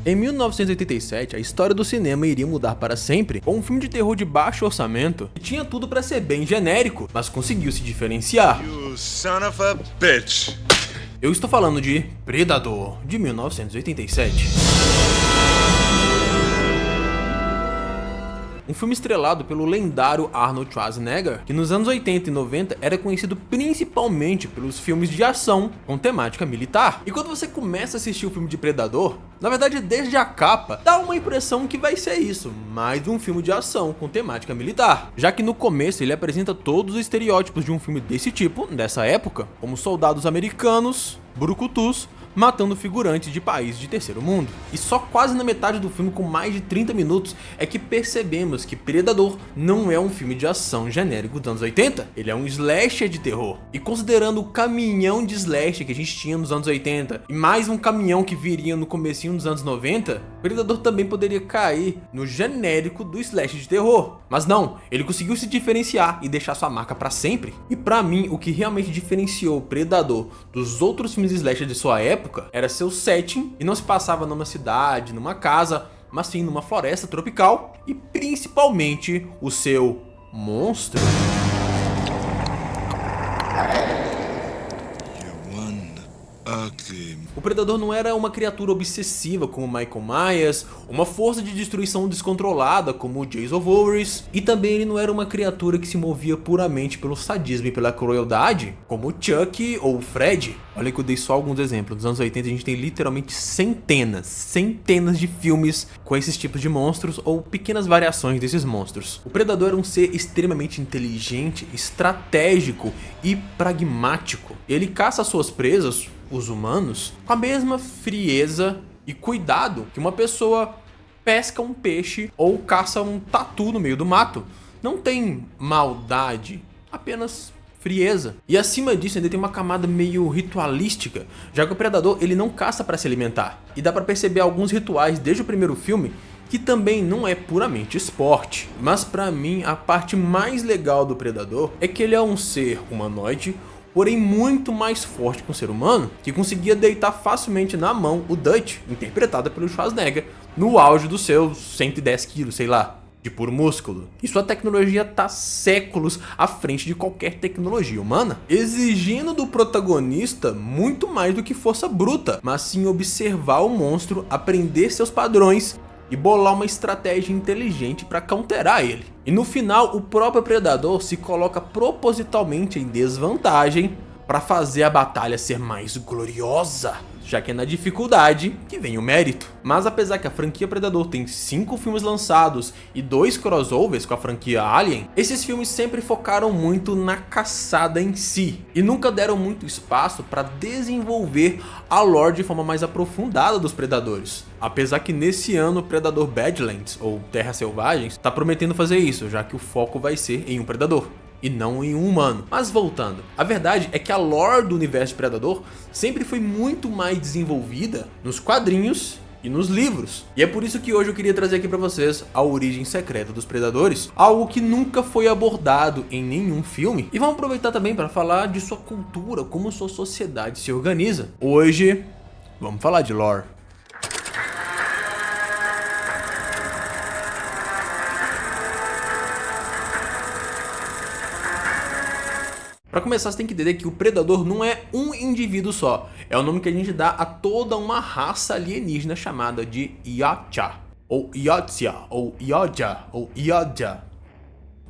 Em 1987, a história do cinema iria mudar para sempre com um filme de terror de baixo orçamento que tinha tudo para ser bem genérico, mas conseguiu se diferenciar. You son of a bitch. Eu estou falando de Predador, de 1987. Um filme estrelado pelo lendário Arnold Schwarzenegger, que nos anos 80 e 90 era conhecido principalmente pelos filmes de ação com temática militar. E quando você começa a assistir o filme de Predador, na verdade desde a capa, dá uma impressão que vai ser isso, mais um filme de ação com temática militar. Já que no começo ele apresenta todos os estereótipos de um filme desse tipo, dessa época, como soldados americanos, brucutus, matando figurantes de países de terceiro mundo. E só quase na metade do filme, com mais de 30 minutos, é que percebemos que Predador não é um filme de ação genérico dos anos 80, ele é um slasher de terror. E considerando o caminhão de slasher que a gente tinha nos anos 80, e mais um caminhão que viria no comecinho dos anos 90, Predador também poderia cair no genérico do slasher de terror. Mas não, ele conseguiu se diferenciar e deixar sua marca pra sempre. E pra mim, o que realmente diferenciou Predador dos outros filmes de slasher de sua época era seu setting, e não se passava numa cidade, numa casa, mas sim numa floresta tropical, e principalmente o seu monstro. O Predador não era uma criatura obsessiva como Michael Myers, uma força de destruição descontrolada como o Jason Voorhees, e também ele não era uma criatura que se movia puramente pelo sadismo e pela crueldade como o Chuck ou o Fred. Olha que eu dei só alguns exemplos. Nos anos 80 a gente tem literalmente centenas de filmes com esses tipos de monstros ou pequenas variações desses monstros. O Predador era um ser extremamente inteligente, estratégico e pragmático. Ele caça suas presas, os humanos, com a mesma frieza e cuidado que uma pessoa pesca um peixe ou caça um tatu no meio do mato. Não tem maldade, apenas frieza. E acima disso ainda tem uma camada meio ritualística, já que o Predador ele não caça para se alimentar. E dá para perceber alguns rituais desde o primeiro filme que também não é puramente esporte. Mas para mim a parte mais legal do Predador é que ele é um ser humanoide, porém muito mais forte que um ser humano, que conseguia deitar facilmente na mão o Dutch, interpretada pelo Schwarzenegger, no auge dos seus 110 quilos, sei lá, de puro músculo. E sua tecnologia tá séculos à frente de qualquer tecnologia humana, exigindo do protagonista muito mais do que força bruta, mas sim observar o monstro, aprender seus padrões e bolar uma estratégia inteligente para counterar ele. E no final, o próprio Predador se coloca propositalmente em desvantagem para fazer a batalha ser mais gloriosa, já que é na dificuldade que vem o mérito. Mas apesar que a franquia Predador tem 5 filmes lançados e 2 crossovers com a franquia Alien, esses filmes sempre focaram muito na caçada em si e nunca deram muito espaço para desenvolver a lore de forma mais aprofundada dos predadores. Apesar que nesse ano o Predador Badlands, ou Terras Selvagens, está prometendo fazer isso, já que o foco vai ser em um predador e não em um humano. Mas voltando, a verdade é que a lore do universo de Predador sempre foi muito mais desenvolvida nos quadrinhos e nos livros. E é por isso que hoje eu queria trazer aqui pra vocês a origem secreta dos predadores, algo que nunca foi abordado em nenhum filme. E vamos aproveitar também para falar de sua cultura, como sua sociedade se organiza. Hoje, vamos falar de lore. Para começar, você tem que entender que o Predador não é um indivíduo só. É o nome que a gente dá a toda uma raça alienígena chamada de Yautja, ou Yautja, ou Yautja, ou Yautja.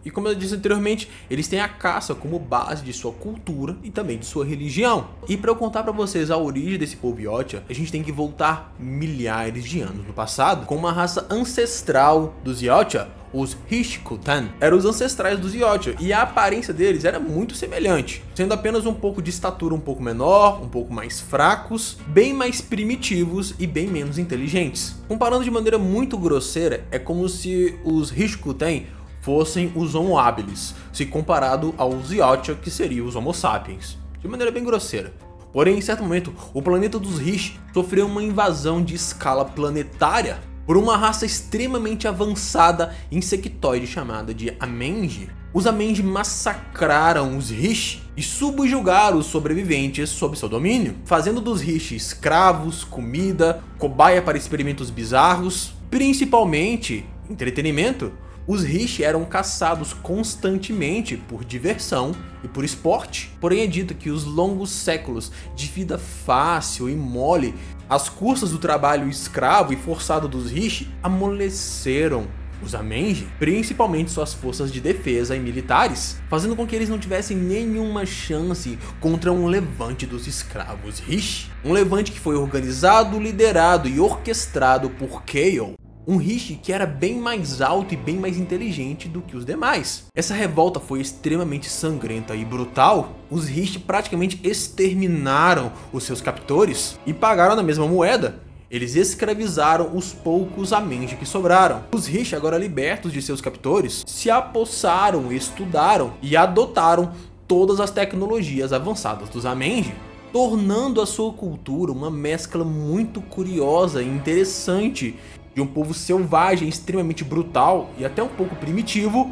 E como eu disse anteriormente, eles têm a caça como base de sua cultura e também de sua religião. E para eu contar para vocês a origem desse povo Yautja, a gente tem que voltar milhares de anos no passado, com uma raça ancestral dos Yautja, os Hishkutan. Eram os ancestrais dos Yautja e a aparência deles era muito semelhante, sendo apenas um pouco de estatura um pouco menor, um pouco mais fracos, bem mais primitivos e bem menos inteligentes. Comparando de maneira muito grosseira, é como se os Hishkutan fossem os Homo habilis, se comparado aos Yautja, que seriam os Homo sapiens, de maneira bem grosseira. Porém, em certo momento, o planeta dos Rish sofreu uma invasão de escala planetária por uma raça extremamente avançada insectoide chamada de Amenji. os Amenji massacraram os Rishi e subjugaram os sobreviventes sob seu domínio, fazendo dos Rishi escravos, comida, cobaia para experimentos bizarros, principalmente entretenimento. Os Rishi eram caçados constantemente por diversão e por esporte. Porém é dito que os longos séculos de vida fácil e mole, as custas do trabalho escravo e forçado dos Rishi, amoleceram os Amenji, principalmente suas forças de defesa e militares, fazendo com que eles não tivessem nenhuma chance contra um levante dos escravos Rishi. Um levante que foi organizado, liderado e orquestrado por Kale, um Rishi que era bem mais alto e bem mais inteligente do que os demais. Essa revolta foi extremamente sangrenta e brutal. Os Rishi praticamente exterminaram os seus captores e pagaram na mesma moeda. Eles escravizaram os poucos Amenji que sobraram. Os Rishi, agora libertos de seus captores, se apossaram, estudaram e adotaram todas as tecnologias avançadas dos Amenji, tornando a sua cultura uma mescla muito curiosa e interessante de um povo selvagem, extremamente brutal e até um pouco primitivo,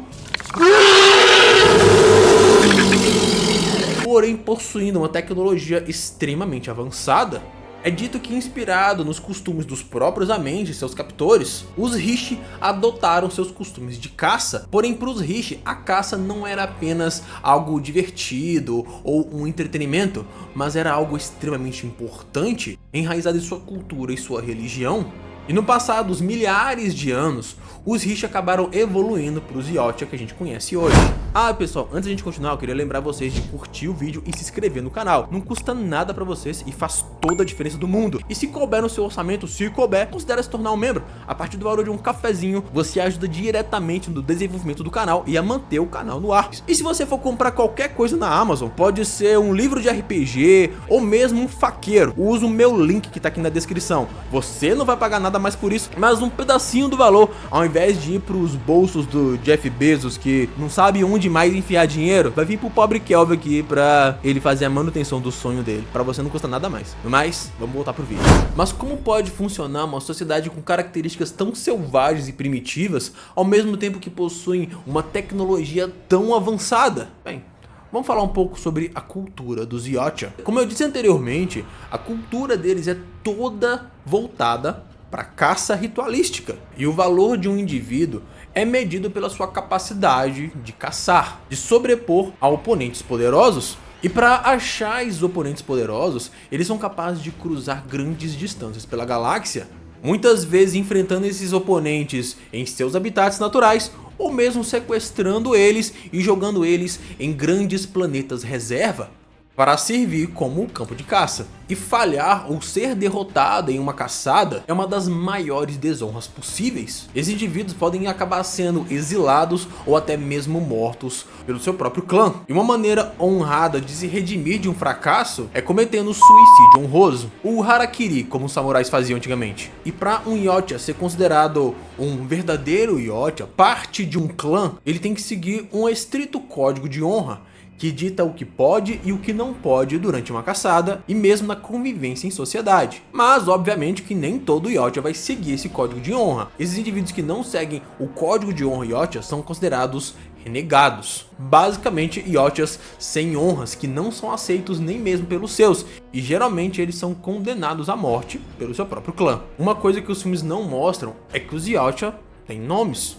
porém possuindo uma tecnologia extremamente avançada. É dito que, inspirado nos costumes dos próprios Amenji, seus captores, os Rishi adotaram seus costumes de caça. Porém, para os Rishi, a caça não era apenas algo divertido ou um entretenimento, mas era algo extremamente importante, enraizado em sua cultura e sua religião. E no passado, dos milhares de anos, os Rishi acabaram evoluindo para os Yotia que a gente conhece hoje. Ah, pessoal, antes de a gente continuar, eu queria lembrar vocês de curtir o vídeo e se inscrever no canal. Não custa nada pra vocês e faz toda a diferença do mundo. E se couber no seu orçamento, se couber, considere se tornar um membro. A partir do valor de um cafezinho, você ajuda diretamente no desenvolvimento do canal e a manter o canal no ar. E se você for comprar qualquer coisa na Amazon, pode ser um livro de RPG ou mesmo um faqueiro, usa o meu link que tá aqui na descrição. Você não vai pagar nada mais por isso, mas um pedacinho do valor, ao invés de ir pros bolsos do Jeff Bezos, que não sabe onde mais enfiar dinheiro, vai vir pro pobre Kelvin aqui pra ele fazer a manutenção do sonho dele. Pra você não custa nada mais. Mas, vamos voltar pro vídeo. Mas como pode funcionar uma sociedade com características tão selvagens e primitivas, ao mesmo tempo que possuem uma tecnologia tão avançada? Bem, vamos falar um pouco sobre a cultura dos Yotia. Como eu disse anteriormente, a cultura deles é toda voltada para caça ritualística. E o valor de um indivíduo é medido pela sua capacidade de caçar, de sobrepor a oponentes poderosos. E para achar esses oponentes poderosos, eles são capazes de cruzar grandes distâncias pela galáxia, muitas vezes enfrentando esses oponentes em seus habitats naturais, ou mesmo sequestrando eles e jogando eles em grandes planetas reserva para servir como campo de caça. E falhar ou ser derrotado em uma caçada é uma das maiores desonras possíveis. Esses indivíduos podem acabar sendo exilados ou até mesmo mortos pelo seu próprio clã. E uma maneira honrada de se redimir de um fracasso é cometendo suicídio honroso, o harakiri, como os samurais faziam antigamente. E para um Yotia ser considerado um verdadeiro Yotia, parte de um clã, ele tem que seguir um estrito código de honra, que dita o que pode e o que não pode durante uma caçada e mesmo na convivência em sociedade. Mas obviamente que nem todo Yotia vai seguir esse código de honra. Esses indivíduos que não seguem o código de honra Yotia são considerados renegados. Basicamente Yotias sem honras, que não são aceitos nem mesmo pelos seus, e geralmente eles são condenados à morte pelo seu próprio clã. Uma coisa que os filmes não mostram é que os Yotia têm nomes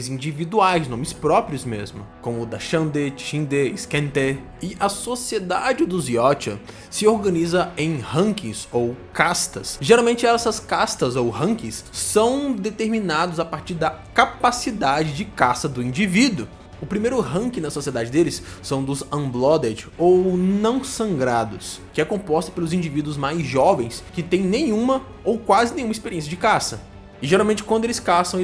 individuais, nomes próprios mesmo, como o Dachshund, Tshinde, Skente. E a sociedade dos Yotia se organiza em rankings ou castas. Geralmente essas castas ou rankings são determinados a partir da capacidade de caça do indivíduo. O primeiro ranking na sociedade deles são dos Unblooded, ou não sangrados, que é composto pelos indivíduos mais jovens que têm nenhuma ou quase nenhuma experiência de caça. E geralmente quando eles caçam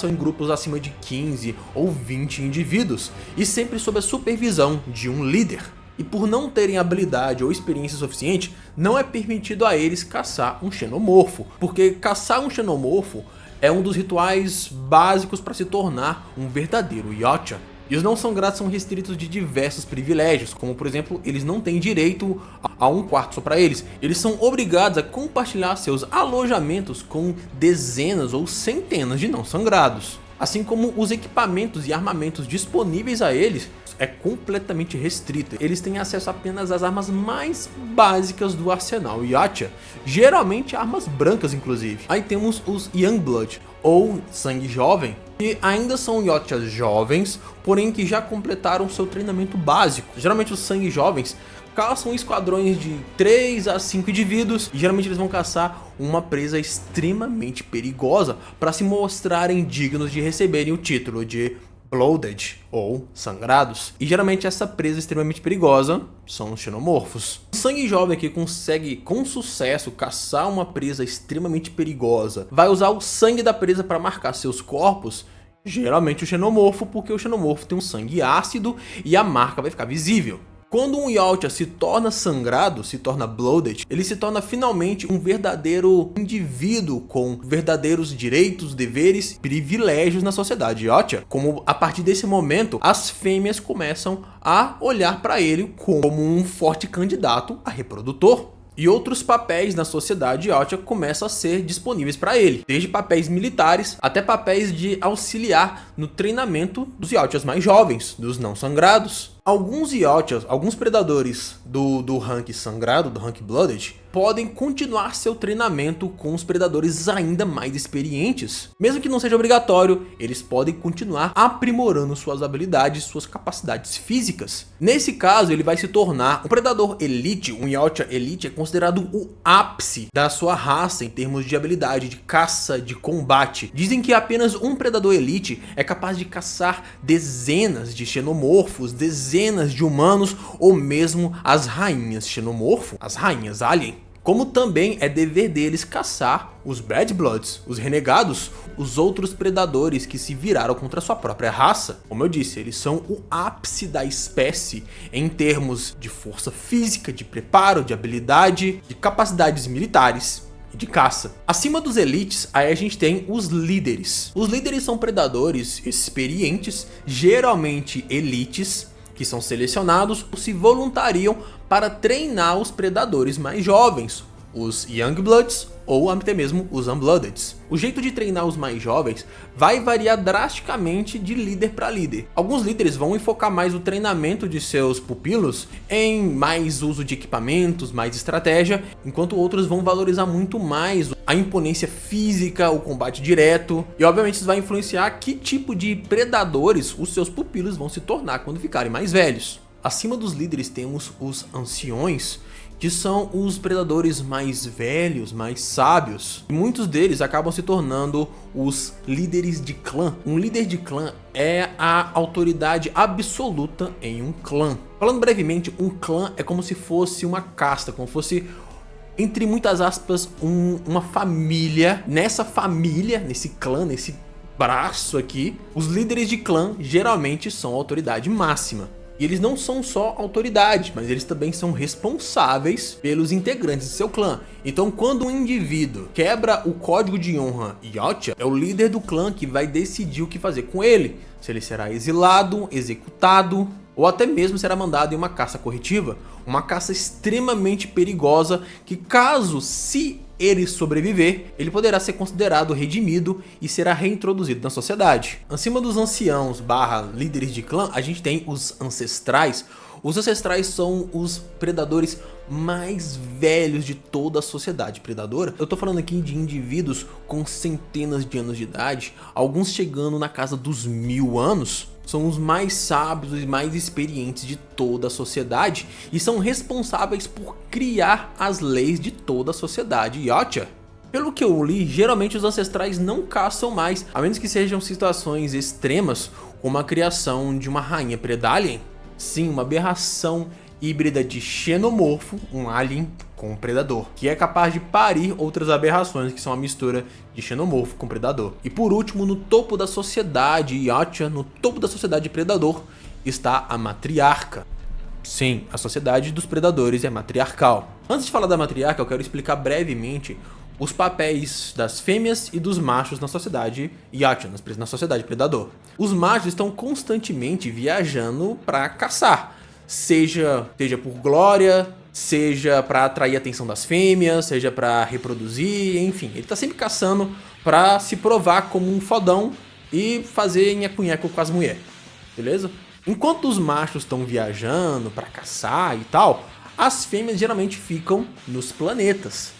em grupos acima de 15 ou 20 indivíduos, e sempre sob a supervisão de um líder. E por não terem habilidade ou experiência suficiente, não é permitido a eles caçar um xenomorfo, porque caçar um xenomorfo é um dos rituais básicos para se tornar um verdadeiro Yotia. E os não sangrados são restritos de diversos privilégios, como por exemplo, eles não têm direito a um quarto só para eles. Eles são obrigados a compartilhar seus alojamentos com dezenas ou centenas de não sangrados. assim como os equipamentos e armamentos disponíveis a eles é completamente restrito. Eles têm acesso apenas às armas mais básicas do arsenal Yautja, geralmente armas brancas inclusive. Aí temos os Youngblood, ou sangue jovem, que ainda são Yautjas jovens, porém que já completaram seu treinamento básico. Geralmente os sangue jovens caçam esquadrões de 3 a 5 indivíduos e geralmente eles vão caçar uma presa extremamente perigosa para se mostrarem dignos de receberem o título de Blooded, ou sangrados. E geralmente essa presa extremamente perigosa são os xenomorfos. O sangue jovem que consegue com sucesso caçar uma presa extremamente perigosa vai usar o sangue da presa para marcar seus corpos, geralmente o xenomorfo, porque o xenomorfo tem um sangue ácido e a marca vai ficar visível. Quando um Yautja se torna sangrado, se torna blooded, ele se torna finalmente um verdadeiro indivíduo com verdadeiros direitos, deveres, privilégios na sociedade Yautja. Como a partir desse momento, as fêmeas começam a olhar para ele como um forte candidato a reprodutor. E outros papéis na sociedade Yautja começam a ser disponíveis para ele, desde papéis militares até papéis de auxiliar no treinamento dos Yautjas mais jovens, dos não sangrados. Alguns Yautjas, alguns predadores do rank sangrado, do rank blooded, podem continuar seu treinamento com os predadores ainda mais experientes. Mesmo que não seja obrigatório, eles podem continuar aprimorando suas habilidades, suas capacidades físicas. Nesse caso, ele vai se tornar um predador elite. Um Yautja elite é considerado o ápice da sua raça em termos de habilidade, de caça, de combate. Dizem que apenas um predador elite é capaz de caçar dezenas de xenomorfos, dezenas de humanos ou mesmo as rainhas xenomorfo, as rainhas alien. Como também é dever deles caçar os Bad Bloods, os renegados, os outros predadores que se viraram contra sua própria raça. Como eu disse, eles são o ápice da espécie em termos de força física, de preparo, de habilidade, de capacidades militares e de caça. Acima dos elites, aí a gente tem os líderes. Os líderes são predadores experientes, geralmente elites, que são selecionados ou se voluntariam para treinar os predadores mais jovens, os Youngbloods ou até mesmo os Unbloodeds. O jeito de treinar os mais jovens vai variar drasticamente de líder para líder. Alguns líderes vão enfocar mais o treinamento de seus pupilos em mais uso de equipamentos, mais estratégia, enquanto outros vão valorizar muito mais a imponência física, o combate direto, e obviamente isso vai influenciar que tipo de predadores os seus pupilos vão se tornar quando ficarem mais velhos. Acima dos líderes temos os anciões, que são os predadores mais velhos, mais sábios. E muitos deles acabam se tornando os líderes de clã. Um líder de clã é a autoridade absoluta em um clã. Falando brevemente, um clã é como se fosse uma casta, como se fosse, entre muitas aspas, uma família. Nessa família, nesse clã, nesse braço aqui, os líderes de clã geralmente são a autoridade máxima. E eles não são só autoridade, mas eles também são responsáveis pelos integrantes de seu clã. Então quando um indivíduo quebra o código de honra Yautja, é o líder do clã que vai decidir o que fazer com ele. Se ele será exilado, executado, ou até mesmo será mandado em uma caça corretiva. Uma caça extremamente perigosa que, caso se ele sobreviver, ele poderá ser considerado redimido e será reintroduzido na sociedade. Acima dos anciãos / líderes de clã, a gente tem os ancestrais. Os ancestrais são os predadores mais velhos de toda a sociedade predadora. Eu tô falando aqui de indivíduos com centenas de anos de idade, alguns chegando na casa dos 1000 anos. São os mais sábios e mais experientes de toda a sociedade e são responsáveis por criar as leis de toda a sociedade Yautja. Pelo que eu li, geralmente os ancestrais não caçam mais, a menos que sejam situações extremas, como a criação de uma rainha predalien. Sim, uma aberração híbrida de xenomorfo, um alien com um predador, que é capaz de parir outras aberrações que são a mistura de xenomorfo com predador. E por último, no topo da sociedade Yautja, no topo da sociedade predador, está a matriarca. Sim, a sociedade dos predadores é matriarcal. Antes de falar da matriarca, eu quero explicar brevemente os papéis das fêmeas e dos machos na sociedade Yautja, na sociedade predador. Os machos estão constantemente viajando para caçar, seja por glória, seja para atrair a atenção das fêmeas, seja para reproduzir, enfim, ele tá sempre caçando para se provar como um fodão e fazer nheco-nheco com as mulheres, beleza? Enquanto os machos estão viajando pra caçar e tal, as fêmeas geralmente ficam nos planetas.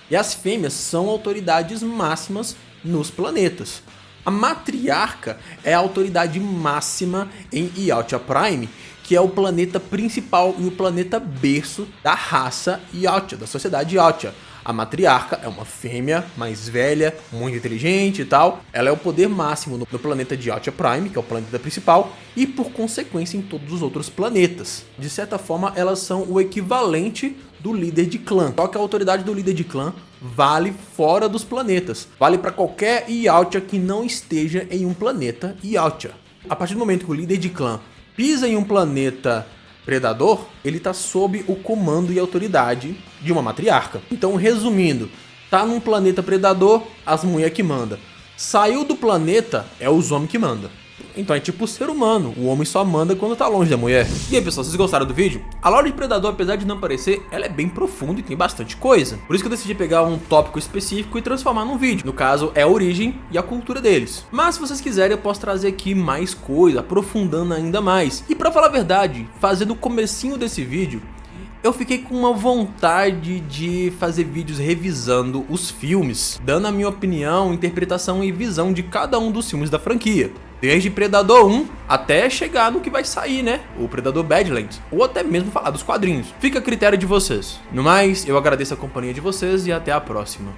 E as fêmeas são autoridades máximas nos planetas. A matriarca é a autoridade máxima em Yautja Prime, que é o planeta principal e o planeta berço da raça Yautja, da sociedade Yautja. A matriarca é uma fêmea mais velha, muito inteligente e tal. Ela é o poder máximo no planeta de Yautja Prime, que é o planeta principal, e por consequência em todos os outros planetas. De certa forma, elas são o equivalente do líder de clã. Só que a autoridade do líder de clã vale fora dos planetas. Vale para qualquer Yautja que não esteja em um planeta Yautja. A partir do momento que o líder de clã pisa em um planeta predador, ele tá sob o comando e autoridade de uma matriarca. Então, resumindo, tá num planeta predador, as mulheres que manda. Saiu do planeta, é os homens que manda. Então é tipo o ser humano, o homem só manda quando tá longe da mulher. E aí pessoal, vocês gostaram do vídeo? A lore de Predador, apesar de não parecer, ela é bem profunda e tem bastante coisa. Por isso que eu decidi pegar um tópico específico e transformar num vídeo. No caso, é a origem e a cultura deles. Mas se vocês quiserem, eu posso trazer aqui mais coisa, aprofundando ainda mais. E pra falar a verdade, fazendo o comecinho desse vídeo, eu fiquei com uma vontade de fazer vídeos revisando os filmes, dando a minha opinião, interpretação e visão de cada um dos filmes da franquia. Desde Predador 1 até chegar no que vai sair, né? O Predador Badlands. Ou até mesmo falar dos quadrinhos. Fica a critério de vocês. No mais, eu agradeço a companhia de vocês e até a próxima.